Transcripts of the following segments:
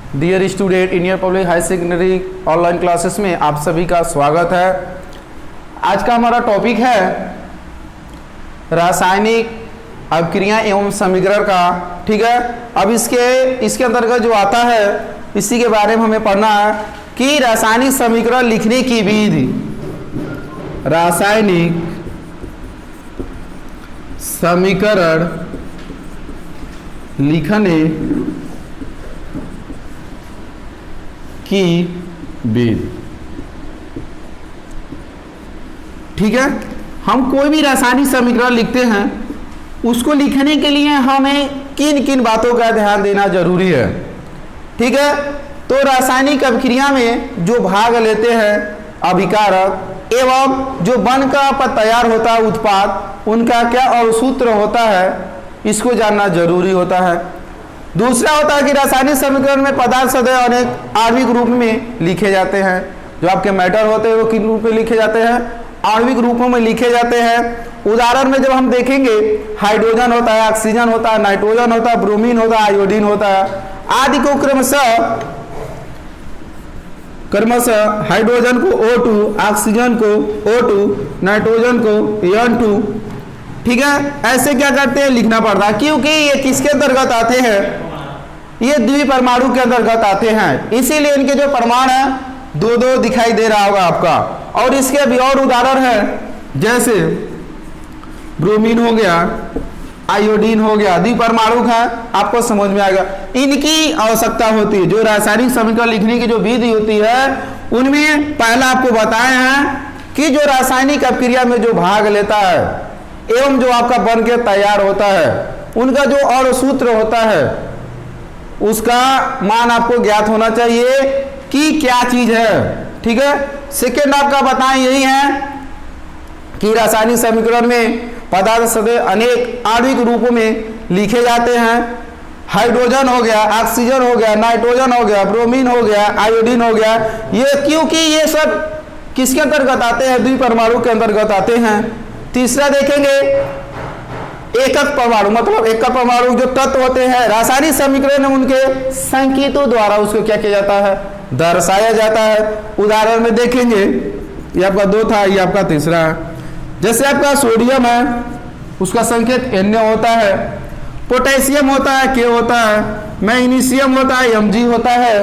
Dear student, Indian public high secondary online classes में आप सभी का स्वागत है। आज का हमारा टॉपिक है रासायनिक अभिक्रिया एवं समीकरण का। ठीक है, अब इसके अंतर्गत जो आता है इसी के बारे में हमें पढ़ना है कि रासायनिक समीकरण लिखने की विधि। रासायनिक समीकरण लिखने की विधि। ठीक है, हम कोई भी रासायनिक समीकरण लिखते हैं उसको लिखने के लिए हमें किन किन बातों का ध्यान देना जरूरी है। ठीक है, तो रासायनिक अभिक्रिया में जो भाग लेते हैं अभिकारक एवं जो बनकर तैयार होता है उत्पाद, उनका क्या और सूत्र होता है, इसको जानना जरूरी होता है। दूसरा होता है कि रासायनिक समीकरण में पदार्थ सदैव अनेक आणविक रूप में लिखे जाते हैं। जो आपके मैटर होते हैं वो किन रूप में लिखे जाते हैं? आणविक रूपों में लिखे जाते हैं। उदाहरण में जब हम देखेंगे हाइड्रोजन होता है, ऑक्सीजन होता है, नाइट्रोजन होता है, ब्रोमीन होता है, आयोडीन होता है आदि को क्रमशः हाइड्रोजन को O2, ऑक्सीजन को O2, नाइट्रोजन को N2। ठीक है, ऐसे क्या करते हैं, लिखना पड़ता है, क्योंकि ये किसके अंतर्गत आते हैं? ये द्विपरमाणु के अंतर्गत आते हैं, इसीलिए इनके जो परमाणु है दो दो दिखाई दे रहा होगा आपका। और इसके भी और उदाहरण है, जैसे ब्रोमीन हो गया, आयोडीन हो गया, द्विपरमाणु है, आपको समझ में आएगा। इनकी आवश्यकता होती है। जो रासायनिक समीकरण लिखने की जो विधि होती है उनमें पहला आपको बताए हैं कि जो रासायनिक अभिक्रिया में जो भाग लेता है एवं जो आपका बन के तैयार होता है उनका जो और सूत्र होता है उसका मान आपको ज्ञात होना चाहिए कि क्या चीज है। ठीक है, सेकेंड आपका बताएं यही है कि रासायनिक समीकरण में पदार्थ सदैव अनेक आणविक रूपों में लिखे जाते हैं। हाइड्रोजन हो गया, ऑक्सीजन हो गया, नाइट्रोजन हो गया, ब्रोमीन हो गया, आयोडीन हो गया, ये क्योंकि ये सब किसके अंतर्गत आते हैं? द्विपरमाणु के अंतर्गत आते हैं। तीसरा देखेंगे एकक परमाणु, मतलब एकक परमाणु जो तत्व होते हैं रासायनिक समीकरण में उनके संकेतों द्वारा उसको क्या किया जाता है? दर्शाया जाता है। उदाहरण में देखेंगे, ये आपका दो था, ये आपका तीसरा है। जैसे आपका सोडियम है उसका संकेत Na होता है, पोटेशियम होता है K होता है, मैग्नीशियम होता है Mg होता है,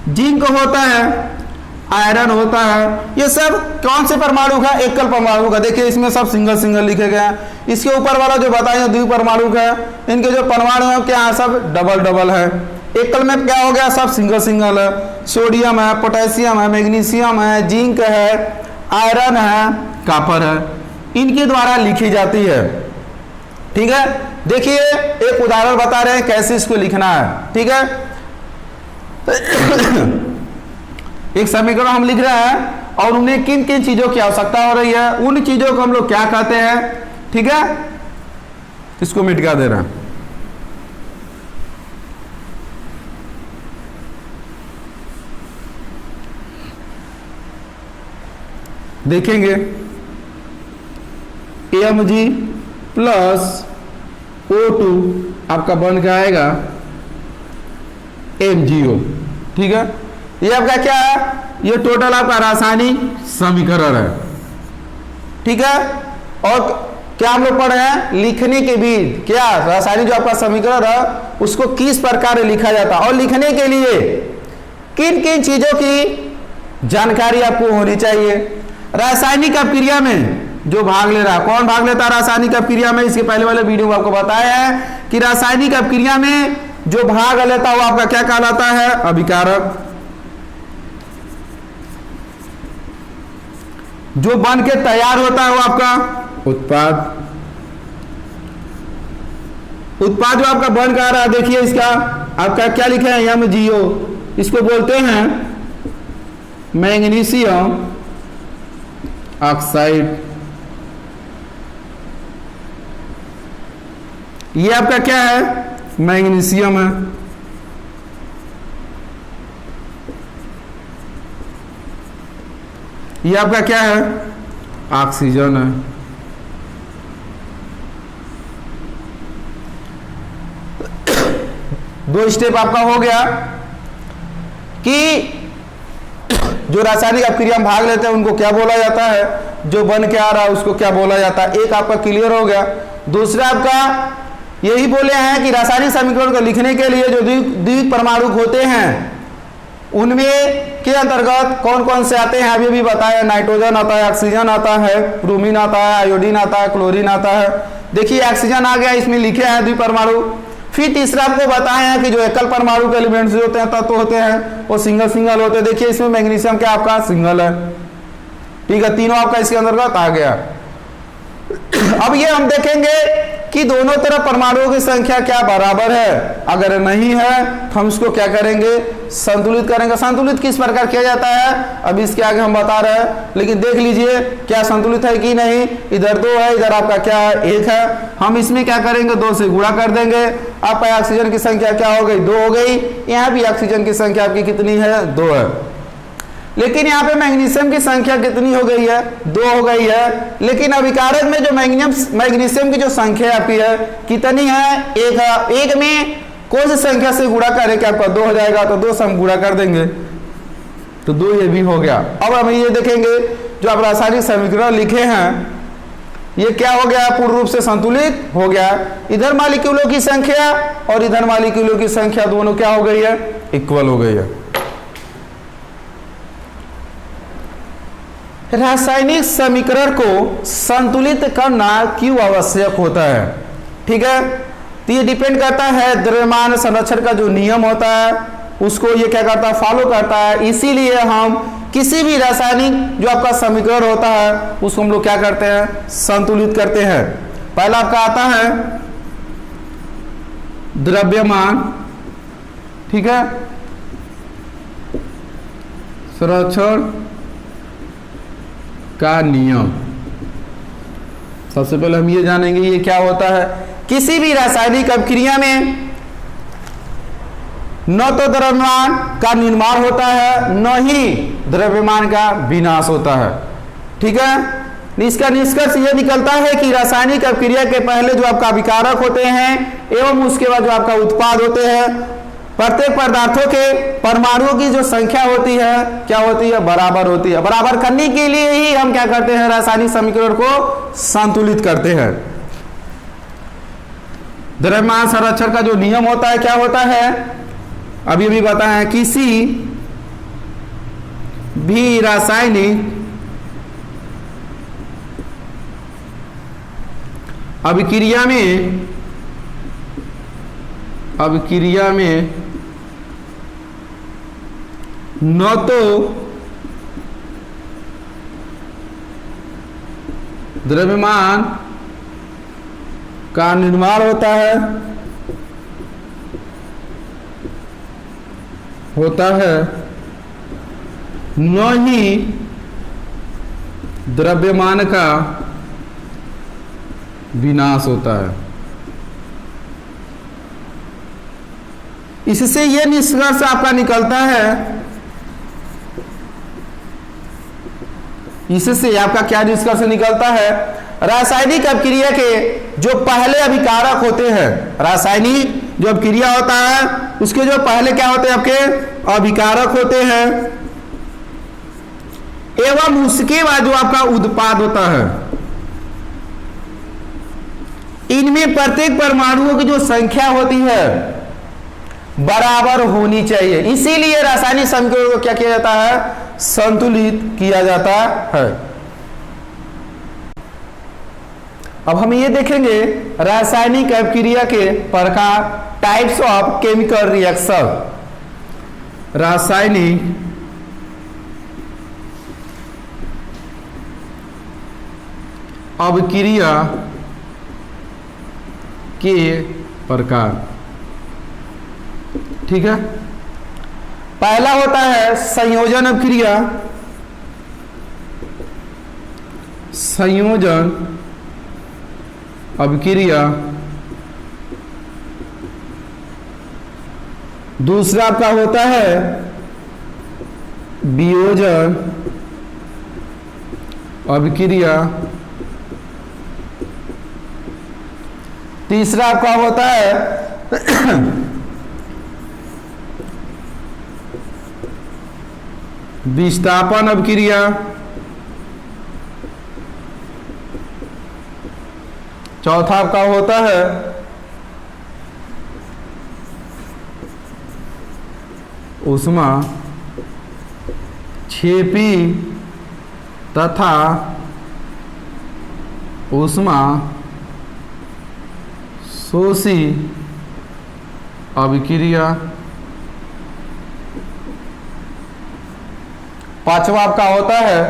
जिंक होता है, आयरन होता है। ये सब कौन से परमाणु का? एकल परमाणु का। देखिए इसमें सब सिंगल सिंगल लिखे गए हैं। इसके ऊपर वाला जो बताया द्विपरमाणु का, इनके जो परमाणु है क्या सब डबल डबल है। एकल में क्या हो गया? सब सिंगल सिंगल है। सोडियम है, पोटेशियम है, मैग्नीशियम है, जिंक है, आयरन है, कॉपर है, इनके द्वारा लिखी जाती है। ठीक है, देखिए एक उदाहरण बता रहे हैं कैसे इसको लिखना है। ठीक है, एक समीकरण हम लिख रहे हैं और उन्हें किन किन चीजों की आवश्यकता हो रही है, उन चीजों को हम लोग क्या कहते हैं। ठीक है, इसको मिटा दे रहे हैं। देखेंगे Mg प्लस O2 आपका बन के आएगा MgO। ठीक है, ये आपका क्या है? ये टोटल आपका रासायनिक समीकरण है। ठीक है, और क्या हम लोग पढ़ रहे हैं? लिखने के विधि। क्या रासायनिक जो आपका समीकरण है उसको किस प्रकार लिखा जाता है और लिखने के लिए किन किन चीजों की जानकारी आपको होनी चाहिए। रासायनिक अभिक्रिया में जो भाग ले रहा है, कौन भाग लेता है रासायनिक अभिक्रिया में? इसके पहले वाले वीडियो में आपको बताया है कि रासायनिक अभिक्रिया में जो भाग लेता है वो आपका क्या कहलाता है? अभिकारक। जो बन के तैयार होता है वो आपका उत्पाद। उत्पाद जो आपका बन कर आ रहा है, देखिए इसका आपका क्या लिखा है? MgO। इसको बोलते हैं मैग्नीशियम ऑक्साइड। ये आपका क्या है? मैग्नीशियम है। ये आपका क्या है? ऑक्सीजन है। दो स्टेप आपका हो गया। कि जो रासायनिक अपक्रिया में भाग लेते हैं उनको क्या बोला जाता है, जो बन के आ रहा है उसको क्या बोला जाता है। एक आपका क्लियर हो गया। दूसरा आपका यही बोले हैं कि रासायनिक समीकरण को लिखने के लिए जो द्वितीयक परमाणु होते हैं उनमें के अंतर्गत कौन कौन से आते हैं अभी भी बताया। नाइट्रोजन आता है, ऑक्सीजन आता है, ब्रोमीन आता है, आयोडीन आता है, क्लोरीन आता है। देखिए ऑक्सीजन आ गया, इसमें लिखे हैं द्विपरमाणु। फिर तीसरा आपको बताए हैं कि जो एकल परमाणु के एलिमेंट्स जो होते हैं तत्व होते हैं वो सिंगल सिंगल होते हैं। देखिए इसमें मैग्नीशियम क्या आपका सिंगल है, ठीक है, तीनों आपका इसके अंतर्गत आ गया। अब ये हम देखेंगे कि दोनों तरफ परमाणुओं की संख्या क्या बराबर है। अगर नहीं है तो हम इसको क्या करेंगे, संतुलित करेंगे। संतुलित किस प्रकार किया जाता है अब इसके आगे हम बता रहे हैं, लेकिन देख लीजिए क्या संतुलित है कि नहीं। इधर 2 है, इधर आपका क्या है 1 है। हम इसमें क्या करेंगे 2 से गुणा कर देंगे। आपका ऑक्सीजन की संख्या क्या हो गई 2 हो गई। यहाँ भी ऑक्सीजन की संख्या आपकी कितनी है 2 है। लेकिन यहाँ पे मैग्नीशियम की संख्या कितनी हो गई है 2 हो गई है। लेकिन अभिकारक में जो मैग्नीशियम की जो संख्या आपकी है कितनी है 1 है। 1 में कौन सी संख्या से गुणा करें कि आपका 2 हो जाएगा, तो 2 से हम गुणा कर देंगे तो 2 ये भी हो गया। अब हम ये देखेंगे जो आप रासायनिक समीकरण लिखे हैं ये क्या हो गया, पूर्ण रूप से संतुलित हो गया। इधर मॉलिक्यूलों की संख्या और इधर मॉलिक्यूलों की संख्या दोनों क्या हो गई है, इक्वल हो गई है। रासायनिक समीकरण को संतुलित करना क्यों आवश्यक होता है, ठीक है। तो ये डिपेंड करता है द्रव्यमान संरक्षण का जो नियम होता है उसको ये क्या करता है, फॉलो करता है। इसीलिए हम किसी भी रासायनिक जो आपका समीकरण होता है उसको हम लोग क्या करते हैं, संतुलित करते हैं। पहला आपका आता है द्रव्यमान, ठीक है, संरक्षण का नियम। सबसे पहले हम ये जानेंगे ये क्या होता है। किसी भी रासायनिक अपक्रिया में न तो द्रव्यमान का निर्माण होता है न ही द्रव्यमान का विनाश होता है, ठीक है। इसका निष्कर्ष यह निकलता है कि रासायनिक अपक्रिया के पहले जो आपका अभिकारक होते हैं एवं उसके बाद जो आपका उत्पाद होते हैं प्रत्येक पदार्थों के परमाणुओं की जो संख्या होती है क्या होती है, बराबर होती है। बराबर करने के लिए ही हम क्या करते हैं, रासायनिक समीकरण को संतुलित करते हैं। द्रव्यमान संरक्षण का जो नियम होता है क्या होता है, अभी भी बताया, किसी भी रासायनिक अभिक्रिया में न तो द्रव्यमान का निर्माण होता है न ही द्रव्यमान का विनाश होता है। इससे यह निष्कर्ष आपका निकलता है, इससे आपका क्या निष्कर्ष निकलता है, रासायनिक अपक्रिया के जो पहले अभिकारक होते हैं, रासायनिक जो अपक्रिया होता है उसके जो पहले क्या होते हैं आपके अभिकारक होते हैं एवं उसके बाद जो आपका उत्पाद होता है, इनमें प्रत्येक परमाणुओं की जो संख्या होती है बराबर होनी चाहिए। इसीलिए रासायनिक समीकरण को क्या किया जाता है, संतुलित किया जाता है। अब हम ये देखेंगे रासायनिक अपक्रिया के प्रकार, टाइप्स ऑफ केमिकल रिएक्शन। रासायनिक अपक्रिया के प्रकार, ठीक है। पहला होता है संयोजन अपक्रिया। संयोजन अपक्रिया। दूसरा आपका होता है वियोजन अपक्रिया। तीसरा आपका होता है विस्थापन अभिक्रिया, चौथा आपका होता है ऊष्मा क्षेपी तथा ऊष्मा शोषी अभिक्रिया। पांचवा आपका होता है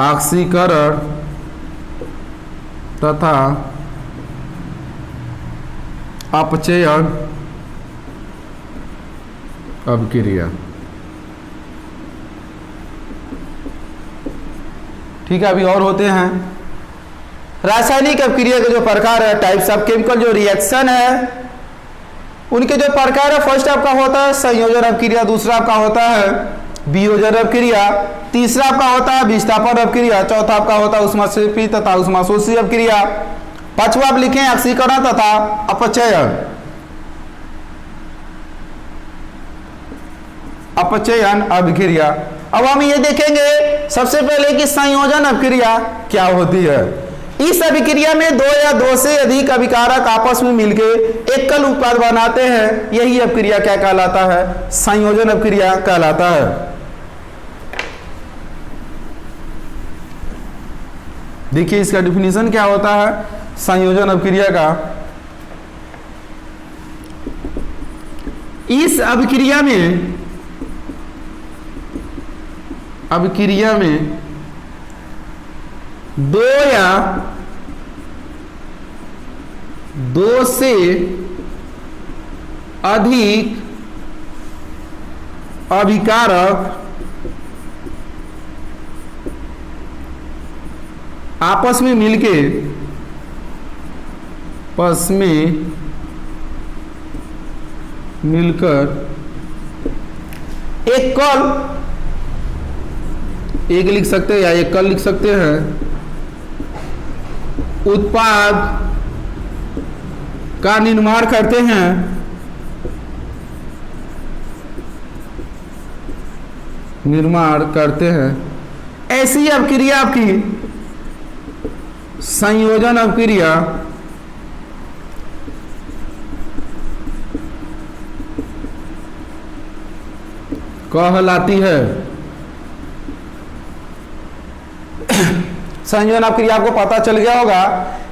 ऑक्सीकरण तथा अपचयन अभिक्रिया। ठीक है, अभी और होते हैं रासायनिक अभिक्रिया के जो प्रकार है, टाइप्स ऑफ केमिकल जो रिएक्शन है उनके जो प्रकार है। फर्स्ट आपका होता है संयोजन अभिक्रिया, दूसरा आपका होता है वियोजन अभिक्रिया, तीसरा आपका होता है विस्थापन अभिक्रिया, चौथा आपका होता है ऊष्माक्षेपी तथा ऊष्माशोषी अभिक्रिया, पांचवा आप लिखें ऑक्सीकरण तथा अपचयन अभिक्रिया। अब हम ये देखेंगे सबसे पहले कि संयोजन अभिक्रिया क्या होती है। इस अभिक्रिया में दो या दो से अधिक अभिकारक आपस में मिलकर एकल उत्पाद बनाते हैं, यही अभिक्रिया क्या कहलाता है? संयोजन अभिक्रिया कहलाता है। देखिए इसका डिफिनीशन क्या होता है संयोजन अभिक्रिया का। इस अभिक्रिया में दो या दो से अधिक अभिकारक आपस में मिलकर एक लिख सकते हैं या एकल लिख सकते हैं उत्पाद का निर्माण करते हैं, ऐसी अभिक्रिया आपकी संयोजन अभिक्रिया कहलाती है। संयोजन अभिक्रिया आपको पता चल गया होगा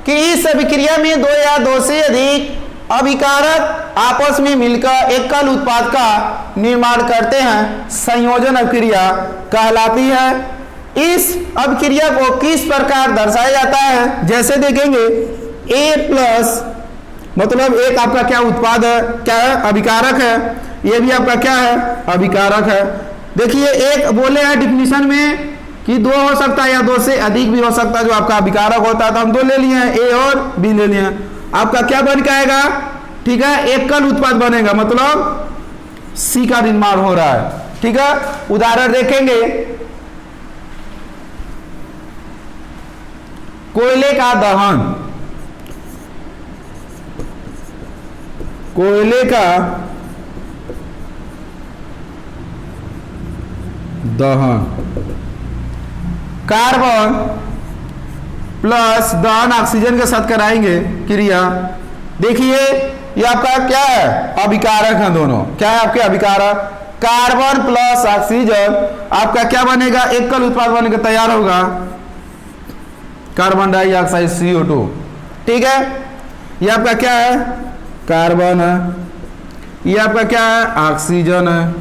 कि इस अभिक्रिया में दो या दो से अधिक अभिकारक आपस में मिलकर एकल उत्पाद का निर्माण करते हैं, संयोजन अभिक्रिया कहलाती है। इस अभिक्रिया को किस प्रकार दर्शाया जाता है, जैसे देखेंगे A प्लस मतलब एक आपका क्या उत्पाद है, क्या है? अभिकारक है। ये भी आपका क्या है? अभिकारक है। देखिए एक बोले हैं डिफिनीशन में कि दो हो सकता है या दो से अधिक भी हो सकता है जो आपका अभिकारक होता है, तो हम दो ले लिए हैं, ए और बी ले लिए हैं। आपका क्या बन के आएगा? ठीक है, एकल उत्पाद बनेगा, मतलब सी का निर्माण हो रहा है। ठीक है, उदाहरण देखेंगे कोयले का दहन, कोयले का दहन, कार्बन प्लस दहन ऑक्सीजन के साथ कराएंगे क्रिया। देखिए ये आपका क्या है? अभिकारक है दोनों। क्या है आपके अभिकारक? कार्बन प्लस ऑक्सीजन आपका क्या बनेगा? एकल उत्पाद बनेगा, तैयार होगा कार्बन डाइऑक्साइड CO2। ठीक है, ये आपका क्या है? कार्बन है। ये आपका क्या है? ऑक्सीजन है।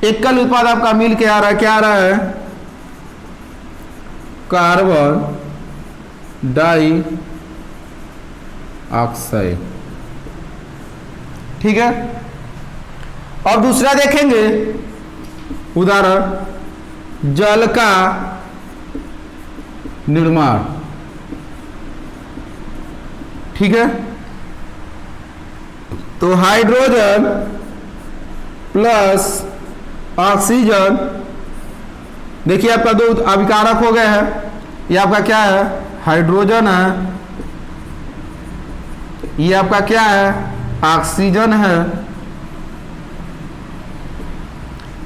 एकल उत्पाद आपका मिल के आ रहा है, क्या आ रहा है? Carbon dioxide. ठीक है, और दूसरा देखेंगे उदाहरण जल का निर्माण। ठीक है, तो हाइड्रोजन प्लस ऑक्सीजन, देखिए आपका दो अभिकारक हो गए हैं। ये आपका क्या है? हाइड्रोजन है ये आपका क्या है, ऑक्सीजन है,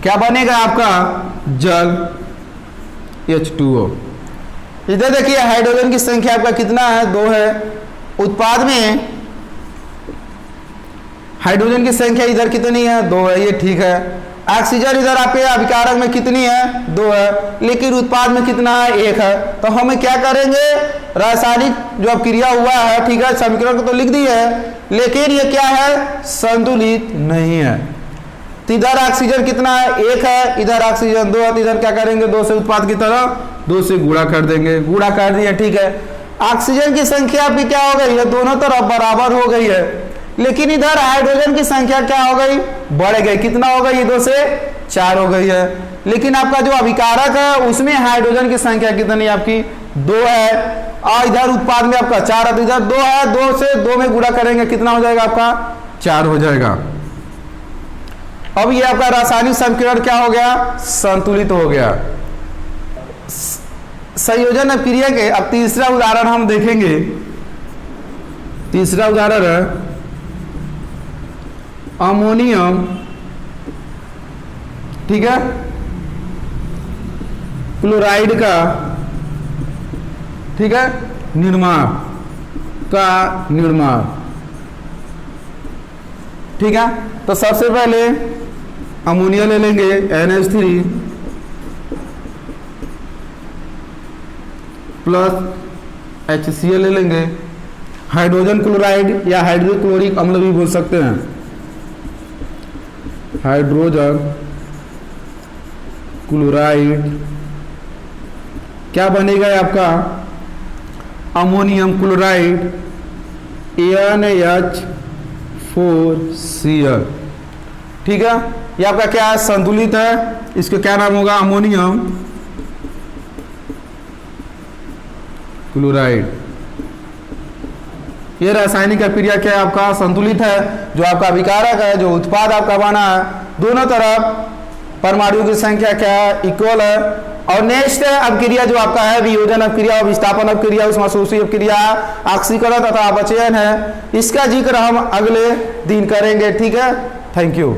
क्या बनेगा आपका जल H2O। इधर देखिए हाइड्रोजन की संख्या आपका कितना है, 2 है। उत्पाद में हाइड्रोजन की संख्या इधर कितनी है, 2 है, ये ठीक है। ऑक्सीजन इधर आपके अभिकारक में कितनी है, 2 है, लेकिन उत्पाद में कितना है, 1 है। तो हमें क्या करेंगे, रासायनिक जो अब क्रिया हुआ है, ठीक है, समीकरण को तो लिख दी है, लेकिन ये क्या है, संतुलित नहीं है। तो इधर ऑक्सीजन कितना है, 1 है, इधर ऑक्सीजन 2 है, तो इधर क्या करेंगे, 2 से उत्पाद की तरह 2 से गुणा कर देंगे, गुणा कर दिया, ठीक है। ऑक्सीजन की संख्या भी क्या हो गई है, दोनों तरफ बराबर हो गई है, लेकिन इधर हाइड्रोजन की संख्या क्या हो गई, बढ़ गई, कितना हो गई, 2 से 4 हो गई है। लेकिन आपका जो अभिकारक है उसमें हाइड्रोजन की संख्या कितनी आपकी, 2 है, और इधर उत्पाद में आपका 4 है, तो इधर 2 है, 2 से 2 में गुणा करेंगे, कितना हो जाएगा आपका, 4 हो जाएगा। अब ये आपका रासायनिक समीकरण क्या हो गया, संतुलित हो गया। संयोजन क्रिया के अब तीसरा उदाहरण हम देखेंगे। तीसरा उदाहरण है अमोनियम, ठीक है, क्लोराइड का, ठीक है, निर्माण, ठीक है। तो सबसे पहले अमोनिया ले लेंगे NH3 प्लस HCl ले लेंगे, हाइड्रोजन क्लोराइड या हाइड्रोक्लोरिक अम्ल भी बोल सकते हैं, हाइड्रोजन क्लोराइड, क्या बनेगा आपका अमोनियम क्लोराइड NH4Cl, ठीक है। ये आपका क्या है, संतुलित है, इसका क्या नाम होगा, अमोनियम क्लोराइड। ये रासायनिक क्रिया क्या है, आपका संतुलित है। जो आपका अभिकारक है, जो उत्पाद आपका बना है, दोनों तरफ परमाणु की संख्या क्या है, इक्वल है। और नेक्स्ट अपक्रिया जो आपका है, वियोजन अपक्रिया और विस्थापन अपक्रिया, उसमें शोषी अपक्रिया, ऑक्सीकरण तथा अपचयन है, इसका जिक्र हम अगले दिन करेंगे, ठीक है। Thank you.